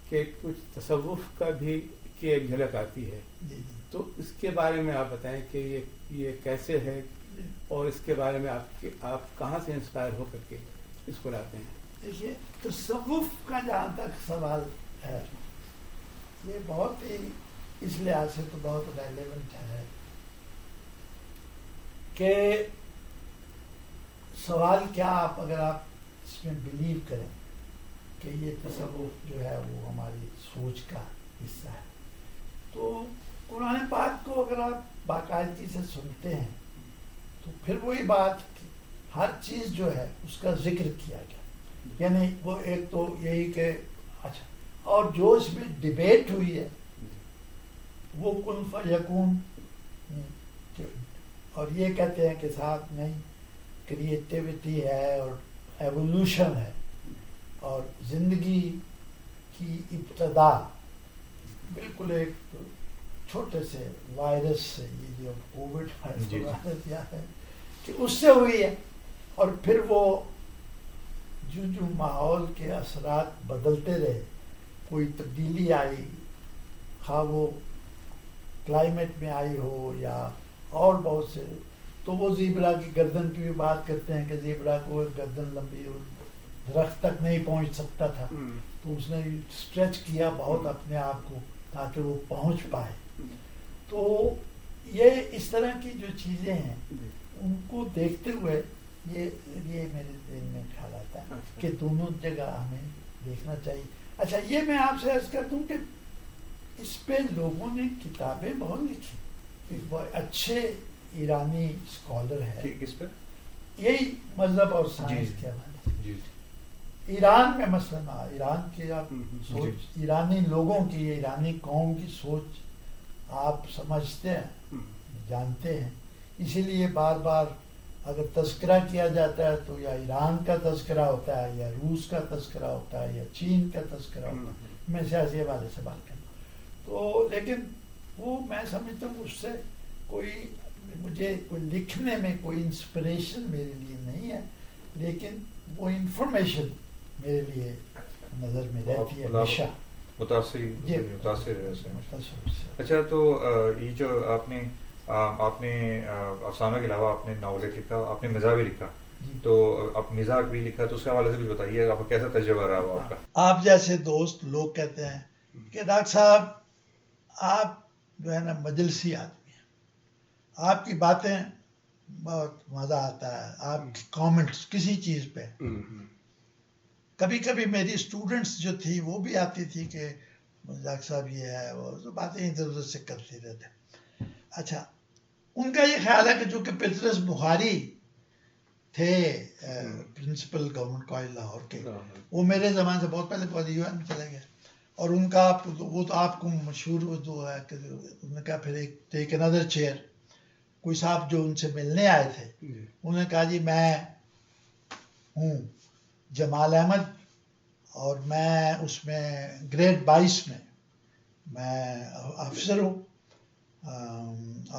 کہ کچھ تصوف کا بھی کی ایک جھلک آتی ہے. جی تو اس کے بارے میں آپ بتائیں کہ یہ کیسے ہے اور اس کے بارے میں آپ کہاں سے انسپائر ہو کر کے اس کو لاتے ہیں؟ دیکھیے تصوف کا جہاں تک سوال ہے یہ بہت ہی اس لحاظ سے تو بہت ریلیونٹ ہے کہ سوال کیا اگر آپ اس میں بلیو کریں کہ یہ تصوف جو ہے وہ ہماری سوچ کا حصہ ہے تو قرآن پاک کو اگر آپ باقاعدگی سے سنتے ہیں تو پھر وہی بات ہر چیز جو ہے اس کا ذکر کیا گیا. یعنی وہ ایک تو یہی کہ اچھا اور جو اس میں ڈبیٹ ہوئی ہے وہ کن فیکون اور یہ کہتے ہیں کہ صاحب نہیں کریٹیوٹی ہے اور ایوولوشن ہے اور زندگی کی ابتدا بالکل ایک چھوٹے سے وائرس سے یہ جو کووڈ وائرس کیا ہے کہ اس سے ہوئی ہے اور پھر وہ جو ماحول کے اثرات بدلتے رہے کوئی تبدیلی آئی خواہ وہ کلائمیٹ میں آئی ہو یا اور بہت سے تو وہ زیبرا کی گردن کی بھی بات کرتے ہیں کہ زیبرا کو گردن لمبی درخت تک نہیں پہنچ سکتا تھا تو اس نے اسٹریچ کیا بہت اپنے آپ کو تاکہ وہ پہنچ پائے. تو یہ اس طرح کی جو چیزیں ہیں ان کو دیکھتے ہوئے یہ میرے ذہن میں خیال آتا ہے کہ دونوں جگہ ہمیں دیکھنا چاہیے. اچھا یہ میں آپ سے عرض کر دوں کہ اس پہ لوگوں نے کتابیں بہت لکھی. بہت اچھے ایرانی اسکالر ہے کس پہ یہی مذہب اور سائنس کے حوالے سے. ایران میں مثلا ایران کی آپ سوچ ایرانی لوگوں کی ایرانی قوم کی سوچ آپ سمجھتے ہیں جانتے ہیں اسی لیے بار بار اگر تذکرہ کیا جاتا ہے تو یا ایران کا تذکرہ ہوتا ہے یا روس کا تذکرہ ہوتا ہے یا چین کا تذکرہ ہوتا ہے. میں سیاسی حوالے سے بات کروں تو لیکن وہ میں سمجھتا ہوں اس سے کوئی مجھے کوئی لکھنے میں کوئی انسپریشن میرے لیے نہیں ہے لیکن وہ انفارمیشن میرے لیے نظر میں رہتی ہے ہمیشہ متاثر ہے. اچھا تو یہ جو آپ نے افسانوں کے علاوہ آپ نے ناول لکھا آپ نے مزاح بھی لکھا تو آپ مزاح بھی لکھا تو اس کے حوالے سے کچھ بتائیے آپ کا کیسا تجربہ رہا وہ آپ کا. آپ جیسے دوست لوگ کہتے ہیں کہ ڈاکٹر صاحب آپ جو ہے نا مجلسی آدمی ہیں آپ کی باتیں بہت مزہ آتا ہے آپ کی کامنٹس کسی چیز پہ. کبھی کبھی میری اسٹوڈنٹس جو تھی وہ بھی آتی تھی کہ ڈاکٹر صاحب یہ ہے وہ تو باتیں ادھر ادھر سے کرتے رہتے. اچھا ان کا یہ خیال ہے کہ جو کہ پطرس بخاری تھے پرنسپل گورنمنٹ کالج لاہور کے وہ میرے زمانے سے بہت پہلے بہت یو این میں چلے گئے اور ان کا وہ تو آپ کو مشہور جو ہے کہ انہوں نے کہا پھر ایک ٹیک انادر چیئر کوئی صاحب جو ان سے ملنے آئے تھے انہوں نے کہا جی میں ہوں جمال احمد اور میں اس میں گریڈ 22 میں افسر ہوں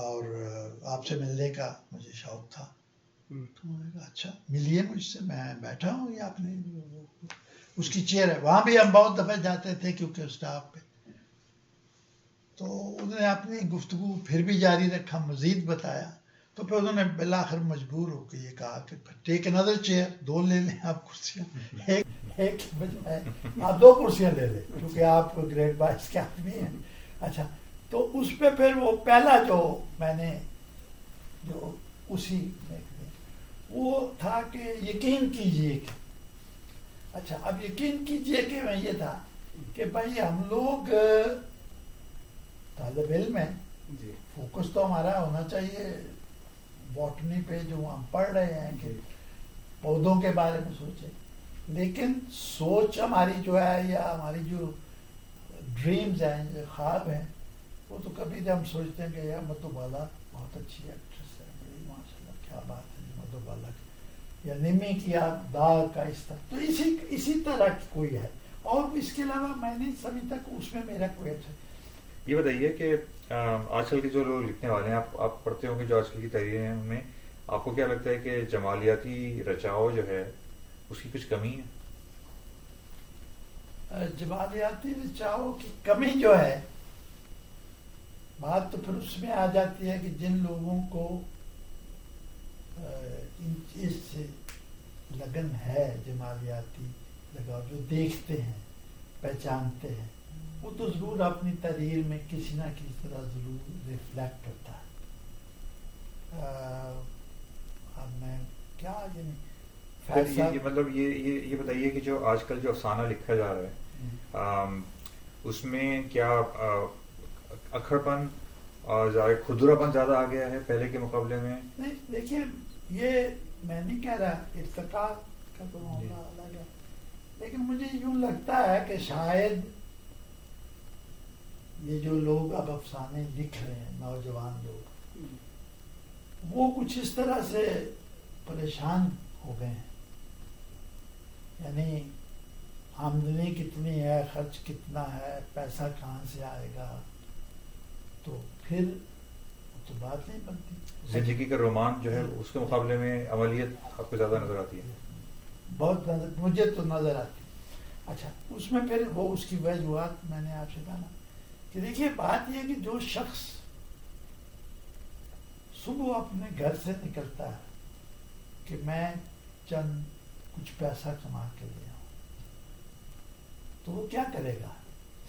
اور آپ سے ملنے کا مجھے شوق تھا. تو میں نے کہا اچھا ملیے مجھ سے میں بیٹھا ہوں یہ آپ نے اس کی چیئر ہے وہاں بھی ہم بہت دفعہ جاتے تھے کیونکہ اسٹاف پہ. تو انہوں نے اپنی گفتگو پھر بھی جاری رکھا مزید بتایا تو پھر انہوں نے بالآخر مجبور ہو کے یہ کہا کہ ٹیک انادر چیئر 2 لے لیں آپ کرسیاں ایک بجائے آپ 2 کرسیاں لے لیں کیونکہ آپ گریڈ 22 کے آدمی ہیں. اچھا تو اس پہ پھر وہ پہلا جو میں نے جو اسی میں وہ تھا کہ یقین کیجئے کہ اچھا اب یقین کیجئے کہ میں یہ تھا کہ بھائی ہم لوگ طالب علم ہیں فوکس تو ہمارا ہونا چاہیے باٹنی پہ جو ہم پڑھ رہے ہیں کہ پودوں کے بارے میں سوچیں لیکن سوچ ہماری جو ہے یا ہماری جو ڈریمز ہیں جو خواب ہیں وہ تو کبھی ہم سوچتے ہیں کہ یار مدھو بالا بہت اچھی ایکٹریس ہے ماشاء اللہ کیا بات ہے مدھو بالا کی یا نمی کی آپ داغ کا اس طرح تو اسی طرح کی کوئی ہے اور اس کے علاوہ میں نہیں سمجھتا کہ اس میں میرا کوئی اچھا. یہ بتائیے کہ آج کل کے جو لوگ لکھنے والے ہیں، آپ پڑھتے ہوں گے جو آج کل کی تحریریں ہیں، ان میں آپ کو کیا لگتا ہے کہ جمالیاتی رچاؤ جو ہے اس کی کچھ کمی ہے؟ جمالیاتی رچاؤ کی کمی جو ہے، بات تو پھر اس میں آ جاتی ہے کہ جن لوگوں کو ان چیز سے لگن ہے، جمالیاتی لگاؤ، جو دیکھتے ہیں، پہچانتے ہیں، وہ تو ضرور اپنی تحریر میں کسی نہ کسی طرح ضرور ریفلیکٹ ہوتا ہے۔ اب میں کیا یعنی مطلب یہ بتائیے کہ جو آج کل جو افسانہ لکھا جا رہا ہے اس میں کیا اکھڑ پن اور کھدرا پن زیادہ آ گیا ہے پہلے کے مقابلے میں؟ نہیں، دیکھیے، یہ میں نہیں کہہ رہا ارتقاء کا تو معاملہ الگ ہے، لیکن مجھے یوں لگتا ہے کہ شاید یہ جو لوگ اب افسانے لکھ رہے ہیں، نوجوان لوگ، وہ کچھ اس طرح سے پریشان ہو گئے ہیں، یعنی آمدنی کتنی ہے، خرچ کتنا ہے، پیسہ کہاں سے آئے گا، تو پھر تو بات نہیں بنتی۔ زندگی کا رومان جو ہے اس کے مقابلے میں عملیت آپ کو زیادہ نظر آتی ہے؟ بہت نظر، مجھے تو نظر آتی۔ اچھا، اس میں پھر وہ اس کی وجوہات میں نے آپ سے کہا نا کہ دیکھیے، بات یہ ہے کہ جو شخص صبح اپنے گھر سے نکلتا ہے کہ میں چند کچھ پیسہ کما کے لے آؤں، تو وہ کیا کرے گا؟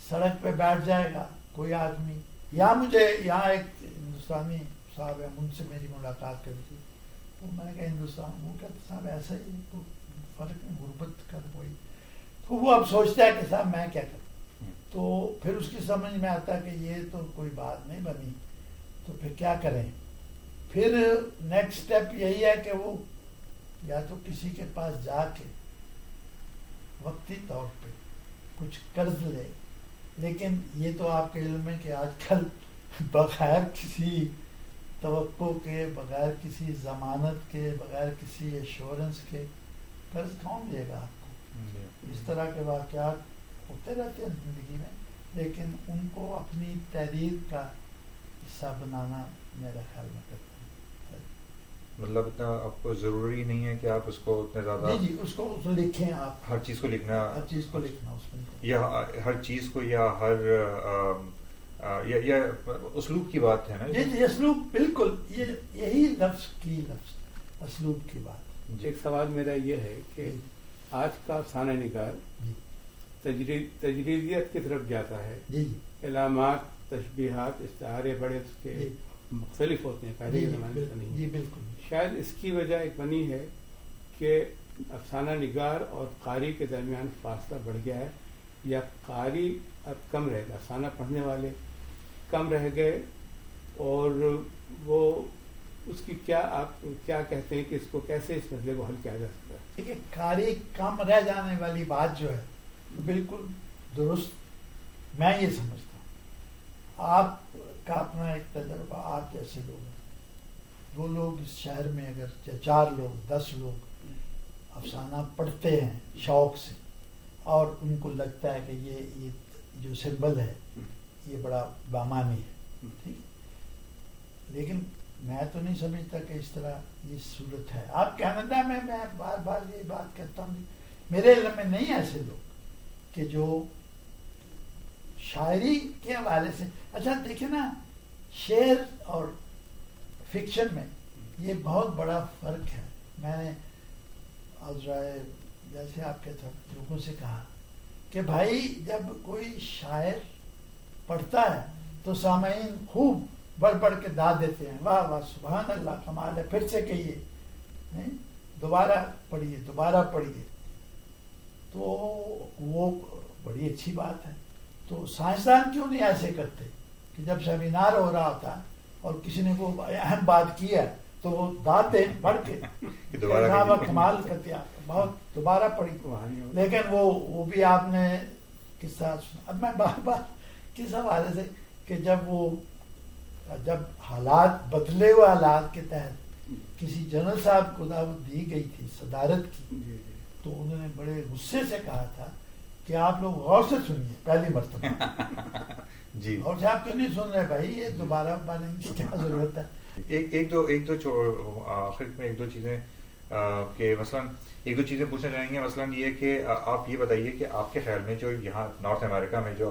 سڑک پہ بیٹھ جائے گا کوئی آدمی، یا مجھے یہاں ایک ہندوستانی صاحب ہے، ان سے میری ملاقات کری تھی، تو میں نے کہا ہندوستان، وہ کہتے صاحب ایسا ہی تو فرق نہیں، غربت کر کوئی، تو وہ اب سوچتا ہے کہ صاحب میں کیا کروں، تو پھر اس کی سمجھ میں آتا ہے کہ یہ تو کوئی بات نہیں بنی، تو پھر کیا کریں؟ پھر نیکسٹ اسٹیپ یہی ہے کہ وہ یا تو کسی کے پاس جا کے وقتی طور پہ کچھ قرض لے، لیکن یہ تو آپ کے علم ہے کہ آج کل بغیر کسی توقع کے، بغیر کسی ضمانت کے، بغیر کسی ایشورنس کے قرض کون دے گا آپ کو؟ اس طرح کے واقعات ہوتے رہتے ہیں زندگی میں، لیکن ان کو اپنی تحریر کا حصہ بنانا میرا خیال میں کرتا ہوں۔ مطلب اتنا آپ کو ضروری نہیں ہے کہ آپ اس کو اتنے زیادہ جی اس کو لکھیں، آپ ہر چیز کو لکھنا، ہر چیز کو لکھنا، اس میں یا ہر چیز کو، یا ہر یا اسلوب کی بات ہے نا؟ جی اسلوب، بالکل، یہی لفظ اسلوب کی بات۔ ایک سوال میرا یہ ہے کہ آج کا افسانہ نگار تجریدیت کی طرف جاتا ہے، جی علامات، تشبیہات، استعارے بڑے اس کے مختلف ہوتے ہیں، پہلے کے زمانے سے نہیں۔ جی بالکل۔ شاید اس کی وجہ ایک بنی ہے کہ افسانہ نگار اور قاری کے درمیان فاصلہ بڑھ گیا ہے، یا قاری اب کم رہ گا، افسانہ پڑھنے والے کم رہ گئے، اور وہ اس کی کیا آپ کیا کہتے ہیں کہ اس کو کیسے اس مسئلے کو حل کیا جا سکتا ہے؟ دیکھیے، قاری کم رہ جانے والی بات جو ہے بالکل درست میں یہ سمجھتا ہوں۔ آپ کا اپنا ایک تجربہ، آپ جیسے لوگ ہیں، وہ لوگ اس شہر میں اگر 4 لوگ 10 لوگ افسانہ پڑھتے ہیں شوق سے، اور ان کو لگتا ہے کہ یہ جو سمبل ہے یہ بڑا بامانی ہے، ٹھیک، لیکن میں تو نہیں سمجھتا کہ اس طرح یہ صورت ہے۔ آپ کینیڈا میں بار بار یہ بات کہتا ہوں، میرے علم میں نہیں ایسے لوگ کہ جو شاعری کے حوالے سے، اچھا دیکھیں نا، شعر اور فکشن میں یہ بہت بڑا فرق ہے۔ میں نے جیسے آپ کے لوگوں سے کہا کہ بھائی جب کوئی شاعر پڑھتا ہے تو سامعین خوب بڑھ بڑھ کے داد دیتے ہیں، واہ واہ، سبحان اللہ، کمال ہے، پھر سے کہیے، دوبارہ پڑھیے، دوبارہ پڑھیے، تو وہ بڑی اچھی بات ہے۔ تو سائنسدان کیوں نہیں ایسے کرتے کہ جب سیمینار ہو رہا ہوتا ہے اور کسی نے کوئی اہم بات کی ہے تو وہ داد دیں پڑھ کے، کمال کر دیا، بہت، دوبارہ پڑھی۔ لیکن وہ بھی آپ نے قصہ سنا۔ اب میں بار بار کس حوالے سے کہ جب حالات بدلے ہوئے حالات کے تحت کسی جنرل صاحب کو دعوت دی گئی تھی صدارت کی، تو انہوں نے بڑے غصے سے کہا تھا کہ آپ لوگ غور سے سنیے، پہلی مرتبہ جی اور صاحب کیوں نہیں سن رہے بھائی, یہ دوبارہ بننے کی کیا ضرورت ہے. ایک دو آخر میں ایک دو چیزیں کہ مثلاً ایک دو چیزیں پوچھنا چاہیں گے. مثلاً یہ کہ آپ یہ بتائیے کہ آپ کے خیال میں جو یہاں نارتھ امریکہ میں جو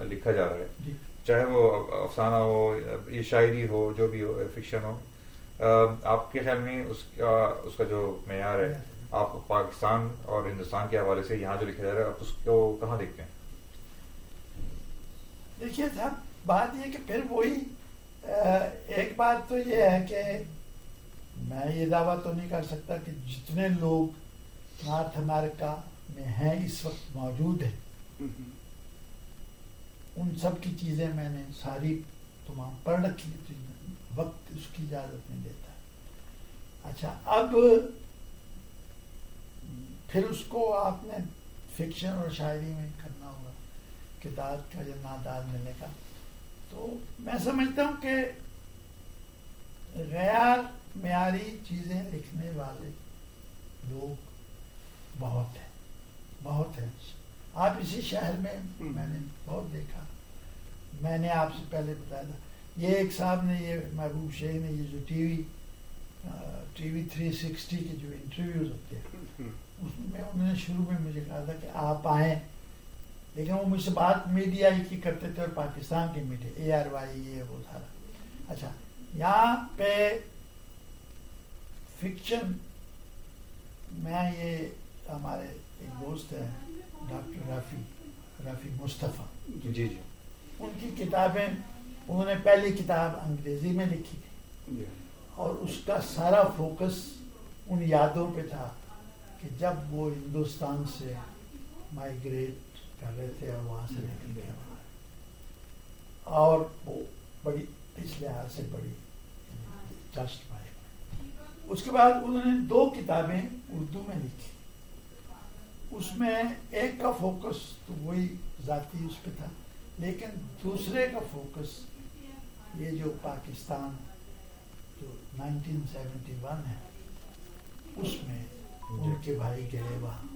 لکھا جا رہا ہے, چاہے وہ افسانہ ہو, یہ شاعری ہو, جو بھی ہو, فکشن ہو, آپ کے خیال میں اس کا جو معیار ہے, آپ پاکستان اور ہندوستان کے حوالے سے یہاں جو لکھا جا رہا ہے, آپ اس کو کہاں دیکھتے ہیں؟ دیکھیے صاحب, بات یہ کہ پھر وہی ایک بات تو یہ ہے کہ میں یہ دعویٰ تو نہیں کر سکتا کہ جتنے لوگ نارتھ امریکہ میں ہیں اس وقت موجود ہیں ان سب کی چیزیں میں نے ساری تمام پڑھ رکھی تھی, وقت اس کی اجازت نہیں دیتا. اچھا, اب پھر اس کو آپ نے فکشن اور شاعری میں کرنا ہوگا کہ داد کا یا ناداد ملے گا. تو میں سمجھتا ہوں کہ غیر معیاری چیزیں لکھنے والے لوگ بہت ہیں. آپ اسی شہر میں میں نے بہت دیکھا. میں نے آپ سے پہلے بتایا تھا, یہ ایک صاحب نے, یہ محبوب شیخ نے, یہ جو ٹی وی 360 کے جو انٹرویوز ہوتے ہیں اس میں انہوں نے شروع میں مجھے کہا تھا کہ آپ آئیں, لیکن وہ مجھ سے بات میڈیا کی کرتے تھے, اور پاکستان کی میڈیا, ARY یہ وہ سارا. اچھا, یہاں پہ فکشن میں یہ ہمارے ایک دوست ہیں ڈاکٹر رافی مصطفیٰ, جی ان کی کتابیں, انہوں نے پہلی کتاب انگریزی میں لکھی تھی, اور اس کا سارا فوکس ان یادوں پہ تھا کہ جب وہ ہندوستان سے مائیگریٹ کر رہے تھے اور وہاں سے نکل گئے باہر, اور وہ بڑی اس لحاظ سے بڑی دلچسپ ہے. اس کے بعد انہوں نے 2 کتابیں اردو میں لکھی. اس میں ایک کا فوکس تو وہی ذاتی اس پہ تھا, لیکن دوسرے کا فوکس یہ جو پاکستان جو 1971 ہے اس میں ان کے بھائی گئے وہاں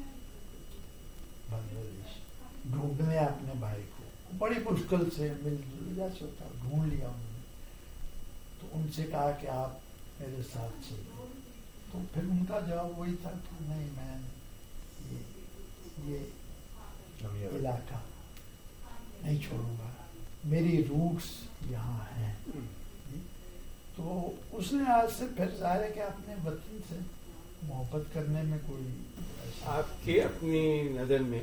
بنگلہ دیش ڈھونڈنے اپنے بھائی کو, بڑی مشکل سے مل جل جیسے ہوتا ڈھونڈ لیا انہوں نے. تو ان سے کہا کہ آپ میرے ساتھ چلیے. تو پھر ان کا جواب وہی تھا کہ نہیں, میں یہ علاقہ نہیں چھوڑوں گا, میری روٹس یہاں ہیں. تو اس لحاظ سے پھر ظاہر ہے کہ اپنے وطن سے محبت کرنے میں کوئی, آپ کی اپنی نظر میں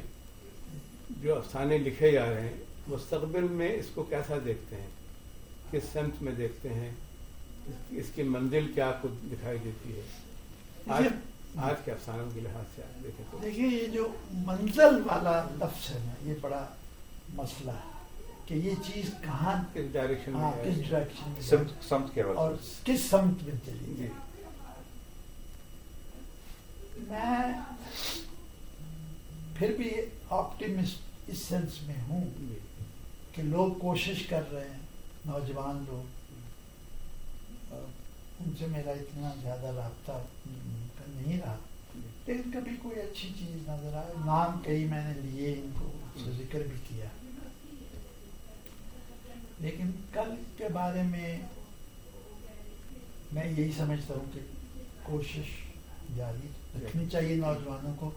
جو افسانے لکھے جا رہے ہیں مستقبل میں اس کو کیسا دیکھتے ہیں, کس سمت میں دیکھتے ہیں, اس کی منزل کیا آپ کو دکھائی دیتی ہے آج کے افسانوں کے لحاظ سے آپ دیکھیں تو؟ دیکھیے, یہ جو منزل والا لفظ ہے نا, یہ بڑا مسئلہ ہے کہ یہ چیز کہاں, کس ڈائریکشن میں, کس ڈائریکشن میں, سمت کے اور کس سمت میں چلی جی. میں پھر بھی آپٹیمسٹ اس سینس میں ہوں کہ لوگ کوشش کر رہے ہیں, نوجوان لوگ, ان سے میرا اتنا زیادہ رابطہ نہیں رہا, لیکن کبھی کوئی اچھی چیز نظر آئے, نام کئی میں نے لیے, ان کو ذکر بھی کیا, لیکن کل کے بارے میں یہی سمجھتا ہوں کہ کوشش جاری رکھنی چاہیے نوجوانوں کو.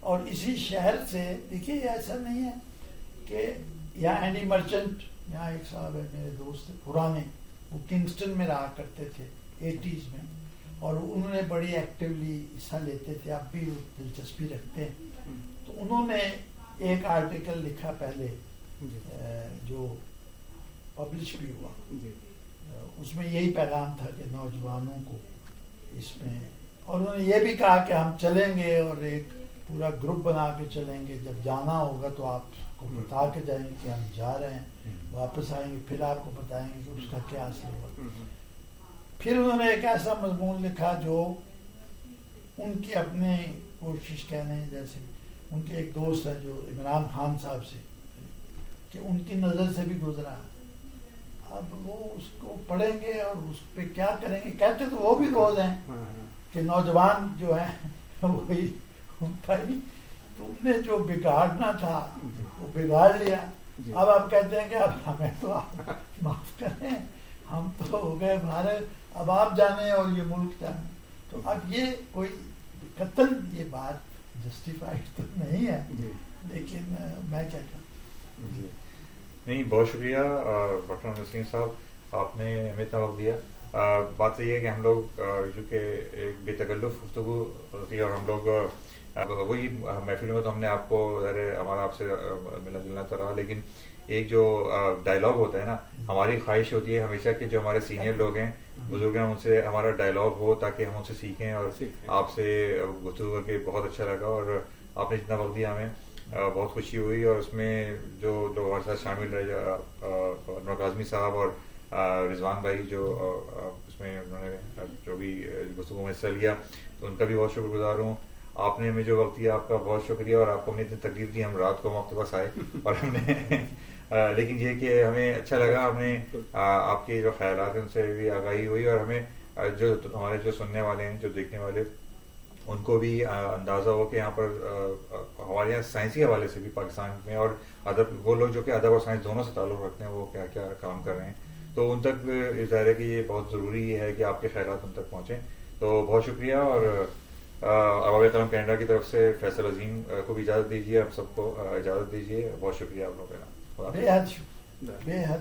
اور اسی شہر سے دیکھیے, ایسا نہیں ہے کہ یہاں اینڈی مرچنٹ, یہاں ایک صاحب ہے میرے دوست پرانے, وہ کنگسٹن میں رہا کرتے تھے 80s میں, اور انہوں نے بڑی ایکٹیولی حصہ لیتے تھے, اب بھی دلچسپی رکھتے ہیں. تو انہوں نے ایک آرٹیکل لکھا پہلے جو پبلش بھی ہوا, اس میں یہی پیغام تھا کہ نوجوانوں کو اس میں, اور انہوں نے یہ بھی کہا کہ ہم چلیں گے اور ایک پورا گروپ بنا کے چلیں گے, جب جانا ہوگا تو آپ کو بتا کے جائیں گے کہ ہم جا رہے ہیں, واپس آئیں گے پھر آپ کو بتائیں گے کہ اس کا کیا اثر ہوا. پھر انہوں نے ایک ایسا مضمون لکھا جو ان کی اپنے کوشش کہنے, جیسے ان کے ایک دوست ہے جو عمران خان صاحب سے, کہ ان کی نظر سے بھی گزرا, اب وہ اس کو پڑھیں گے اور اس پہ کیا کریں گے. کہتے تو وہ بھی روز ہیں کہ نوجوان جو ہیں وہی بھائی, تم نے جو بگاڑنا تھا وہ بگاڑ لیا, جی۔ اب آپ کہتے ہیں کہ اب ہمیں تو آپ معاف کریں، ہم تو ہو گئے ہمارے، اب آپ جانے اور یہ ملک جانے. تو اب یہ کوئی قتل یہ بات جسٹیفائڈ تو نہیں ہے، جی لیکن میں کیا کروں. جی نہیں، بہت شکریہ ڈاکٹر نسرین صاحب، آپ نے ہمیں اتنا وقت دیا. بات تو یہ ہے کہ ہم لوگ چونکہ ایک بے تکلف گفتگو تھی اور ہم لوگ وہی محفل میں تو ہم نے آپ کو ہمارا آپ سے ملنا جلنا تو رہا، لیکن ایک جو ڈائلاگ ہوتا ہے نا، ہماری خواہش ہوتی ہے ہمیشہ کہ جو ہمارے سینئر لوگ ہیں، بزرگ ہیں، ان سے ہمارا ڈائلاگ ہو تاکہ ہم ان سے سیکھیں. اور آپ سے گفتگو کر کے بہت اچھا لگا، اور آپ نے جتنا وقت دیا ہمیں بہت خوشی ہوئی. اور اس میں جو لوگ ہمارے ساتھ شامل رہے، انور کاظمی صاحب اور رضوان بھائی، جو اس میں انہوں نے جو بھی گفتگو میں حصہ لیا، تو ان کا بھی بہت شکر گزار ہوں. آپ نے ہمیں جو وقت دیا، آپ کا بہت شکریہ. اور آپ کو ہم نے اتنی تکلیف دی، ہم رات کو ہم آپ کے پاس آئے اور ہم نے لیکن یہ کہ ہمیں اچھا لگا، ہم نے آپ کے جو خیالات ہیں ان سے بھی آگاہی ہوئی، اور ہمیں جو ہمارے جو سننے والے ہیں، جو دیکھنے والے، ان کو بھی اندازہ ہو کہ یہاں پر ہمارے یہاں سائنسی حوالے سے بھی پاکستان میں، اور ادب، وہ لوگ جو کہ ادب اور سائنس دونوں سے تعلق رکھتے ہیں، وہ کیا کیا کام کر رہے ہیں. تو ان تک ظاہر ہے کہ یہ بہت ضروری ہے کہ آپ کے خیالات ان تک پہنچیں. تو بہت شکریہ. اور ارباب کلام کینیڈا کی طرف سے فیصل عظیم کو بھی اجازت دیجیے، آپ سب کو اجازت دیجیے. بہت شکریہ آپ لوگوں کا. بے حد شکریہ، بے حد.